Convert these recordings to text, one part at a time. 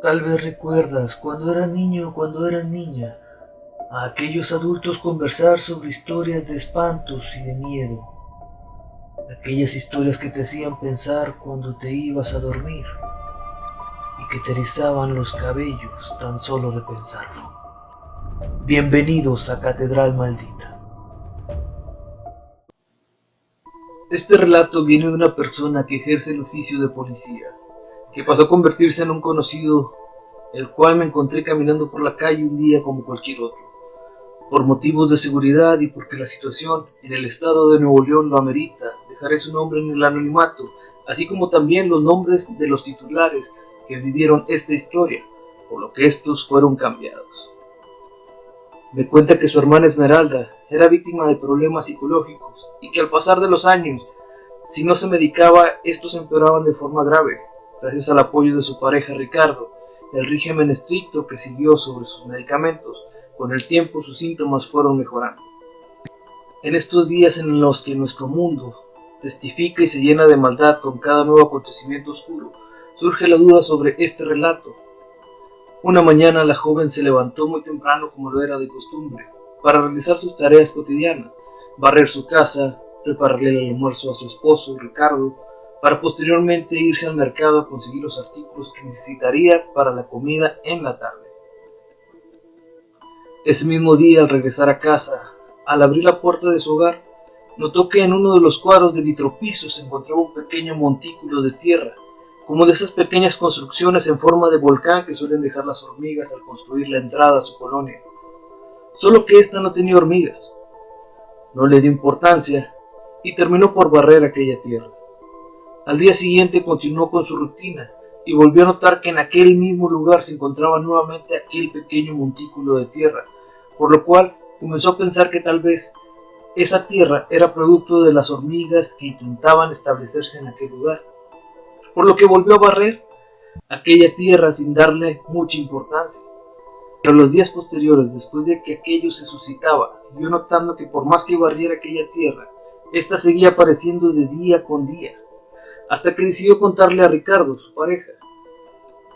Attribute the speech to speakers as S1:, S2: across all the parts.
S1: Tal vez recuerdas cuando eras niño o cuando eras niña a aquellos adultos conversar sobre historias de espantos y de miedo, aquellas historias que te hacían pensar cuando te ibas a dormir y que te erizaban los cabellos tan solo de pensarlo. Bienvenidos a Catedral Maldita. Este relato viene de una persona que ejerce el oficio de policía, que pasó a convertirse en un conocido, el cual me encontré caminando por la calle un día como cualquier otro. Por motivos de seguridad y porque la situación en el estado de Nuevo León lo amerita, dejaré su nombre en el anonimato, así como también los nombres de los titulares que vivieron esta historia, por lo que estos fueron cambiados. Me cuenta que su hermana Esmeralda era víctima de problemas psicológicos y que al pasar de los años, si no se medicaba, estos empeoraban de forma grave, gracias al apoyo de su pareja Ricardo, el régimen estricto que siguió sobre sus medicamentos. Con el tiempo sus síntomas fueron mejorando. En estos días en los que nuestro mundo testifica y se llena de maldad con cada nuevo acontecimiento oscuro, surge la duda sobre este relato. Una mañana la joven se levantó muy temprano como lo era de costumbre, para realizar sus tareas cotidianas, barrer su casa, prepararle el almuerzo a su esposo, Ricardo, para posteriormente irse al mercado a conseguir los artículos que necesitaría para la comida en la tarde. Ese mismo día, al regresar a casa, al abrir la puerta de su hogar, notó que en uno de los cuadros de vitropiso se encontraba un pequeño montículo de tierra, como de esas pequeñas construcciones en forma de volcán que suelen dejar las hormigas al construir la entrada a su colonia. Solo que esta no tenía hormigas. No le dio importancia y terminó por barrer aquella tierra. Al día siguiente continuó con su rutina y volvió a notar que en aquel mismo lugar se encontraba nuevamente aquel pequeño montículo de tierra, por lo cual comenzó a pensar que tal vez esa tierra era producto de las hormigas que intentaban establecerse en aquel lugar, por lo que volvió a barrer aquella tierra sin darle mucha importancia. Pero los días posteriores, después de que aquello se suscitaba, siguió notando que por más que barriera aquella tierra, ésta seguía apareciendo de día con día, hasta que decidió contarle a Ricardo, su pareja.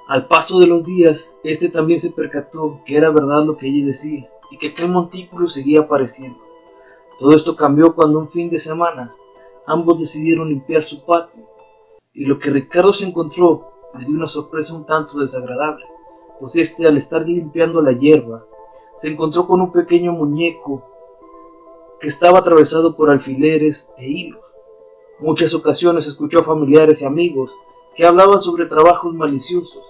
S1: Al paso de los días, este también se percató que era verdad lo que ella decía, y que aquel montículo seguía apareciendo. Todo esto cambió cuando un fin de semana ambos decidieron limpiar su patio, y lo que Ricardo se encontró le dio una sorpresa un tanto desagradable, pues este, al estar limpiando la hierba, se encontró con un pequeño muñeco que estaba atravesado por alfileres e hilos. Muchas ocasiones escuchó a familiares y amigos que hablaban sobre trabajos maliciosos,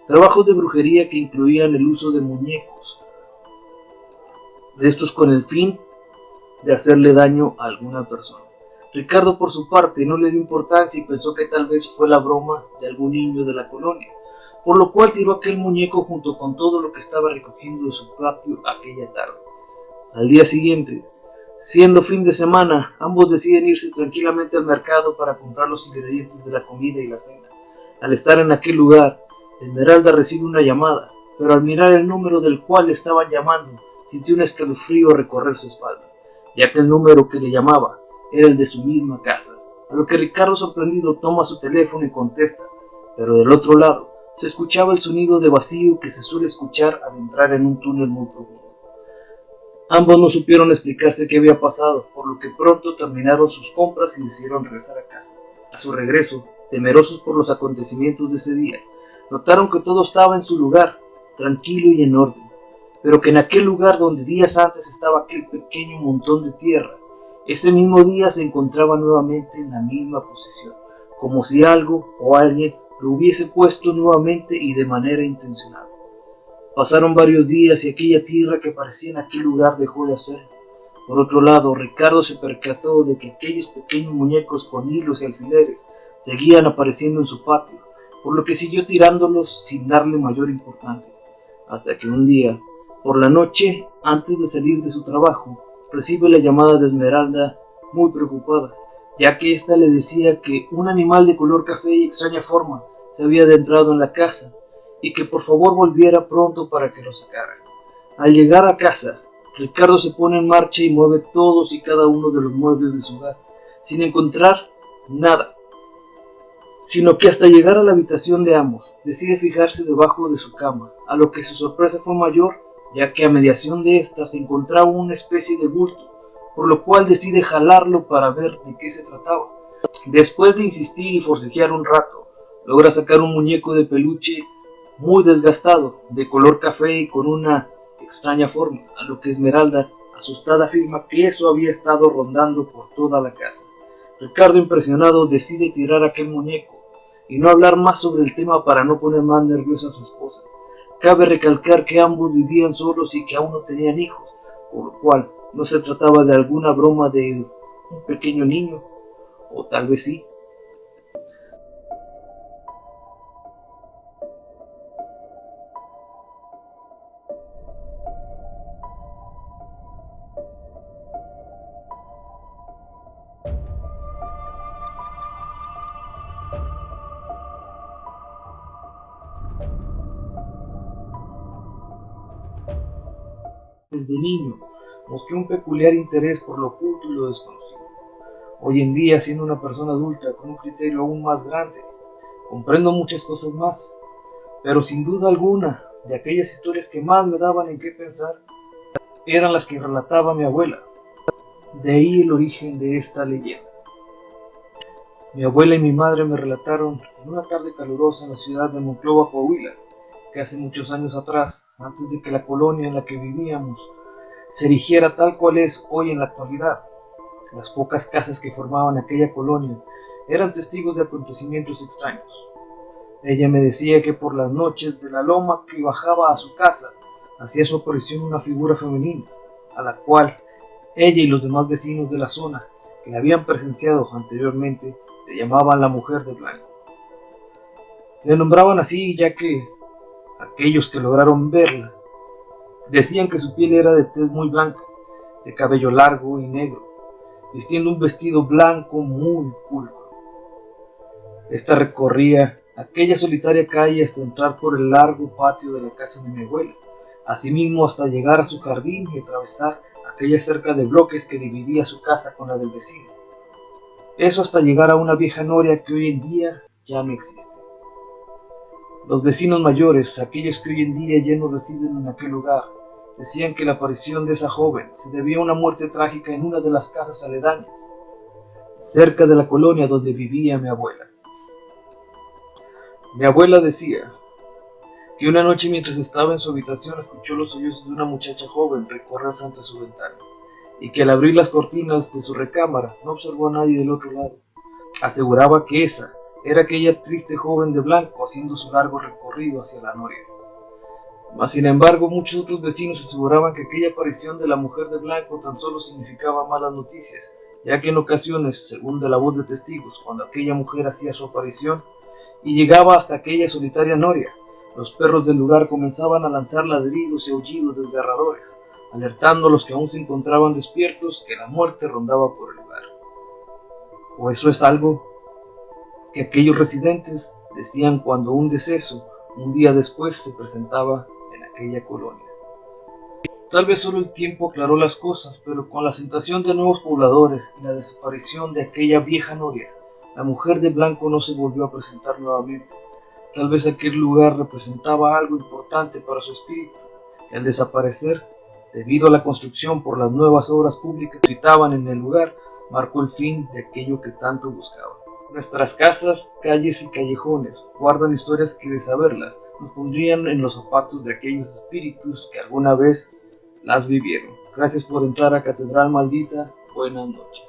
S1: trabajos de brujería que incluían el uso de muñecos, de estos con el fin de hacerle daño a alguna persona. Ricardo, por su parte, no le dio importancia y pensó que tal vez fue la broma de algún niño de la colonia, por lo cual tiró aquel muñeco junto con todo lo que estaba recogiendo de su patio aquella tarde. Al día siguiente, siendo fin de semana, ambos deciden irse tranquilamente al mercado para comprar los ingredientes de la comida y la cena. Al estar en aquel lugar, Esmeralda recibe una llamada, pero al mirar el número del cual le estaban llamando, sintió un escalofrío recorrer su espalda, ya que el número que le llamaba era el de su misma casa. A lo que Ricardo, sorprendido, toma su teléfono y contesta, pero del otro lado se escuchaba el sonido de vacío que se suele escuchar al entrar en un túnel muy profundo. Ambos no supieron explicarse qué había pasado, por lo que pronto terminaron sus compras y decidieron regresar a casa. A su regreso, temerosos por los acontecimientos de ese día, notaron que todo estaba en su lugar, tranquilo y en orden, pero que en aquel lugar donde días antes estaba aquel pequeño montón de tierra, ese mismo día se encontraba nuevamente en la misma posición, como si algo o alguien lo hubiese puesto nuevamente y de manera intencional. Pasaron varios días y aquella tierra que parecía en aquel lugar dejó de hacerlo. Por otro lado, Ricardo se percató de que aquellos pequeños muñecos con hilos y alfileres seguían apareciendo en su patio, por lo que siguió tirándolos sin darle mayor importancia, hasta que un día, por la noche, antes de salir de su trabajo, recibe la llamada de Esmeralda muy preocupada, ya que ésta le decía que un animal de color café y extraña forma se había adentrado en la casa y que por favor volviera pronto para que lo sacaran. Al llegar a casa, Ricardo se pone en marcha y mueve todos y cada uno de los muebles de su hogar, sin encontrar nada. sino que hasta llegar a la habitación de ambos, decide fijarse debajo de su cama, a lo que su sorpresa fue mayor, ya que a mediación de ésta se encontraba una especie de bulto, por lo cual decide jalarlo para ver de qué se trataba. Después de insistir y forcejear un rato, logra sacar un muñeco de peluche muy desgastado, de color café y con una extraña forma, a lo que Esmeralda, asustada, afirma que eso había estado rondando por toda la casa. Ricardo, impresionado, decide tirar aquel muñeco y no hablar más sobre el tema para no poner más nerviosa a su esposa. Cabe recalcar que ambos vivían solos y que aún no tenían hijos, por lo cual no se trataba de alguna broma de un pequeño niño, o tal vez sí. Desde niño mostró un peculiar interés por lo oculto y lo desconocido. Hoy en día, siendo una persona adulta con un criterio aún más grande, comprendo muchas cosas más, pero sin duda alguna, de aquellas historias que más me daban en qué pensar, eran las que relataba mi abuela. De ahí el origen de esta leyenda. Mi abuela y mi madre me relataron en una tarde calurosa en la ciudad de Monclova, Coahuila, que hace muchos años atrás, antes de que la colonia en la que vivíamos se erigiera tal cual es hoy en la actualidad, las pocas casas que formaban aquella colonia eran testigos de acontecimientos extraños. Ella me decía que por las noches de la loma que bajaba a su casa hacía su aparición una figura femenina, a la cual ella y los demás vecinos de la zona que la habían presenciado anteriormente le llamaban la mujer de blanco. Le nombraban así ya que aquellos que lograron verla decían que su piel era de tez muy blanca, de cabello largo y negro, vistiendo un vestido blanco muy pulcro. Esta recorría aquella solitaria calle hasta entrar por el largo patio de la casa de mi abuela, asimismo hasta llegar a su jardín y atravesar aquella cerca de bloques que dividía su casa con la del vecino. Eso hasta llegar a una vieja noria que hoy en día ya no existe. Los vecinos mayores, aquellos que hoy en día ya no residen en aquel lugar, decían que la aparición de esa joven se debía a una muerte trágica en una de las casas aledañas, cerca de la colonia donde vivía mi abuela. Mi abuela decía que una noche mientras estaba en su habitación escuchó los sollozos de una muchacha joven recorrer frente a su ventana, y que al abrir las cortinas de su recámara no observó a nadie del otro lado. Aseguraba que esa era aquella triste joven de blanco haciendo su largo recorrido hacia la noria. Mas sin embargo, muchos otros vecinos aseguraban que aquella aparición de la mujer de blanco tan solo significaba malas noticias, ya que en ocasiones, según de la voz de testigos, cuando aquella mujer hacía su aparición y llegaba hasta aquella solitaria noria, los perros del lugar comenzaban a lanzar ladridos y aullidos desgarradores, alertando a los que aún se encontraban despiertos que la muerte rondaba por el lugar. O eso es algo que aquellos residentes decían cuando un deceso un día después se presentaba en aquella colonia. Tal vez solo el tiempo aclaró las cosas, pero con la asentación de nuevos pobladores y la desaparición de aquella vieja noria, la mujer de blanco no se volvió a presentar nuevamente. Tal vez aquel lugar representaba algo importante para su espíritu, y al desaparecer, debido a la construcción por las nuevas obras públicas que habitaban en el lugar, marcó el fin de aquello que tanto buscaba. Nuestras casas, calles y callejones guardan historias que de saberlas nos pondrían en los zapatos de aquellos espíritus que alguna vez las vivieron. Gracias por entrar a Catedral Maldita. Buenas noches.